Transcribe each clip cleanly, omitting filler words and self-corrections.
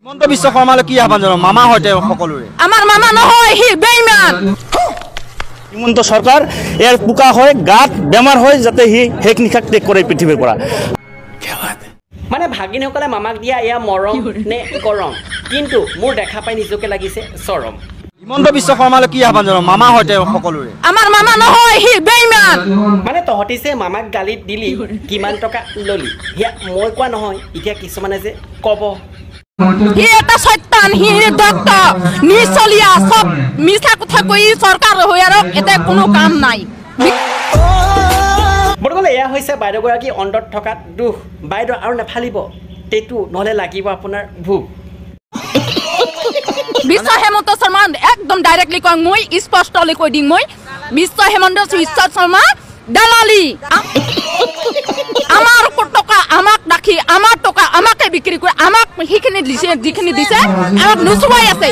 হিমন্ত বিশ্ব শৰ্মালৈ কি আহ্বান জনাব মামা হয় তেওঁ সকলোৰে আমাৰ মামা নহয় হি বেইমান হিমন্ত সরকার এর পোকা হয় গাত বেমার হয় যাতে হি হেক নিখাক ত্যাগ করে পৃথিবীর পৰা মানে ভাগিনসকলে মামাক দিয়া এয়া মৰম নে গৰম কিন্তু মোৰ দেখা পাই নিজকে লাগিছে চৰম হিমন্ত বিশ্ব শৰ্মালৈ কি আহ্বান জনাব মামা হয় তেওঁ সকলোৰে আমাৰ মামা নহয় হি বেইমান মানে তহঁতি যে মামাক গালিত দিলি কিমান টকা ললি হিয়া মই কোৱা নহয় এতিয়া কিছুমানে যে কব হি এটা সত্যান হি দত্ত নিচলিয়া সব মিছা কথা কৈ সরকার হয় আর এতে কোনো কাম নাই বৰ্তমান এয়া হৈছে বাইদেউগৰাকী অন্তত থকা দুখ বাইদেউ আৰু নেফালিব তেটো নহলে লাগিব আপোনাৰ ভোক বিশ্ব হেমন্ত শৰ্মা একদম ডাইৰেক্টলি কং মই স্পষ্টলি কৈ দিম মই বিশ্ব হেমন্ত বিশ্ব শৰ্মা দালালি আমাৰ টকা আমাক ৰাখি আমাৰ টকা আমাকে বিক্ৰি কৰে আমাক সেইখিনি দিছে যিখিনি দিছে আমাক নুচুৱাই আছে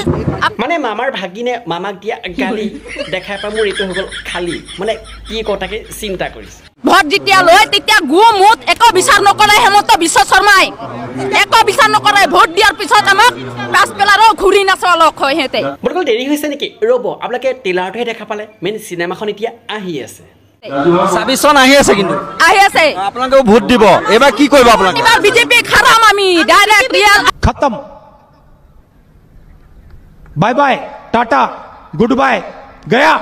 মানে মামাৰ ভাগিনে মামাক দিয়া গালি দেখাই পাই মোৰ এইটো হৈ গ'ল খালি মানে কি কথাকে চিন্তা কৰিছে ভোট যেতিয়া লয় তেতিয়া গু মুত একো বিচাৰ নকৰে হেমন্ত বিশ্ব শৰ্মাই একো বিচাৰ নকৰে ভোট দিয়াৰ পিছত আমাক পাছ পেলাৰো ঘূৰি নাচলক হয় হেতে বৰ্তমান দেৰি হৈছে নেকি ৰ'ব আপোনালোকে টেইলাৰটোহে দেখা পালে মেইন চিনেমাখন এতিয়া আহি আছে ২৬ চন আহি আছে কিন্তু আহি আছে আপোনালোকেও ভোট দিব এবাৰ কি কৰিব আপোনালোকে এবাৰ বিজেপি খাৰাম আমি ডাইৰেক্ট ৰিয়েল खत्म bye bye tata goodbye गया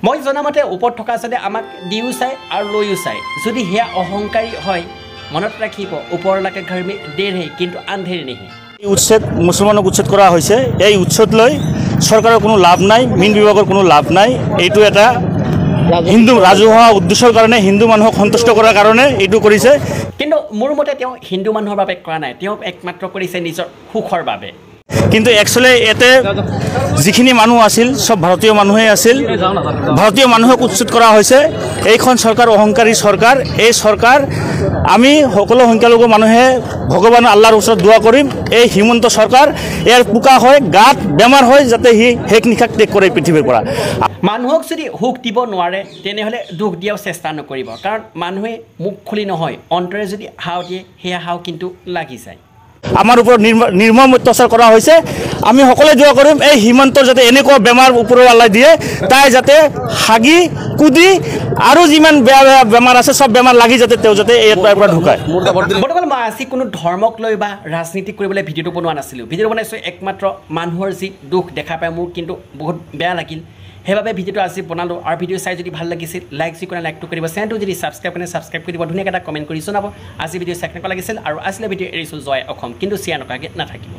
মই জনামতে ওপৰত থকা জনে আমাক দিও চাই আৰু লৈও চাই যদি হেয়া অহংকাৰী হয় মনত ৰাখিব ওপৰলৈকে ঘৰ মে দেৰ হে কিন্তু আন্ধেৰ নেহি উচ্ছেদ মুছলমানক উচ্ছেদ করা হয়েছে এই উচ্ছেদ লৈ সরকারের কোনো লাভ নাই মীন বিভাগের কোনো লাভ নাই এইটো এটা হিন্দু ৰাজহুৱা উদ্দেশ্যৰ কাৰণে হিন্দু মানুহক সন্তুষ্ট কৰাৰ কাৰণে এইটো কৰিছে কিন্তু মোৰ মতে তেওঁ হিন্দু মানুহৰ বাবে কৰা নাই তেওঁ একমাত্ৰ কৰিছে নিজৰ সুখৰ বাবে কিন্তু একচুৱেলি এতে যিখিনি মানুহ আছিল সব ভাৰতীয় মানুহে আছিল ভাৰতীয় মানুহক উচ্ছেদ কৰা হৈছে এইখন সৰকাৰ অহংকাৰী সৰকাৰ এই সৰকাৰ আমি সকলো সংখ্যালঘু মানুহে ভগৱান আল্লাহৰ ওচৰত দোয়া কৰিম এই হিমন্ত সৰকাৰ এৰ পোকা হয় গাত বেমাৰ হয় যাতে হি হেক নিখাক ত্যাগ কৰে পৃথিৱীৰ পৰা মানুহক যদি সুখ দিব নোৱাৰে তেনেহ'লে দুখ দিয়াও চেষ্টা নকৰিব কাৰণ মানুহে মুখ খুলি নহয় অন্তৰে যদি হাও দিয়ে সেয়া হাও কিন্তু লাগি যায় আমাৰ ওপৰত নিৰ্মম অত্যাচাৰ কৰা হৈছে আমি সকলোৱে দোয়া কৰিম এই হিমন্তৰ যাতে এনেকুৱা বেমাৰ ওপৰৰ আল্লাহ দিয়ে তাই যাতে হাগি কুদি আৰু যিমান বেয়া বেয়া বেমাৰ আছে সব বেমাৰ লাগি যাতে তেওঁ যাতে ইয়াৰ পৰা ঢুকায় বৰ্তমান মই আজি কোনো ধৰ্মক লৈ বা ৰাজনীতি কৰিবলৈ ভিডিঅ'টো বনোৱা নাছিলোঁ ভিডিঅ'টো বনাইছোঁ একমাত্ৰ মানুহৰ যি দুখ দেখা পাই মোৰ কিন্তু বহুত বেয়া লাগিল সেইবাবে ভিডিঅ'টো আজি বনালোঁ আৰু ভিডিঅ' চাই যদি ভাল লাগিছিল লাইক যি কৰে লাইকটো কৰিব চেনেলটো যদি ছাবস্ক্ৰাইব কৰে ছাবস্ক্ৰাইব কৰি দিব ধুনীয়াকৈ এটা কমেণ্ট কৰি জনাব আজি ভিডিঅ' চাই কেনেকুৱা লাগিছিল আৰু আজিলৈ ভিডিঅ' এৰিছোঁ জয় অসম কিন্তু শ্বেয়াৰ নকৰাকৈ নাথাকিব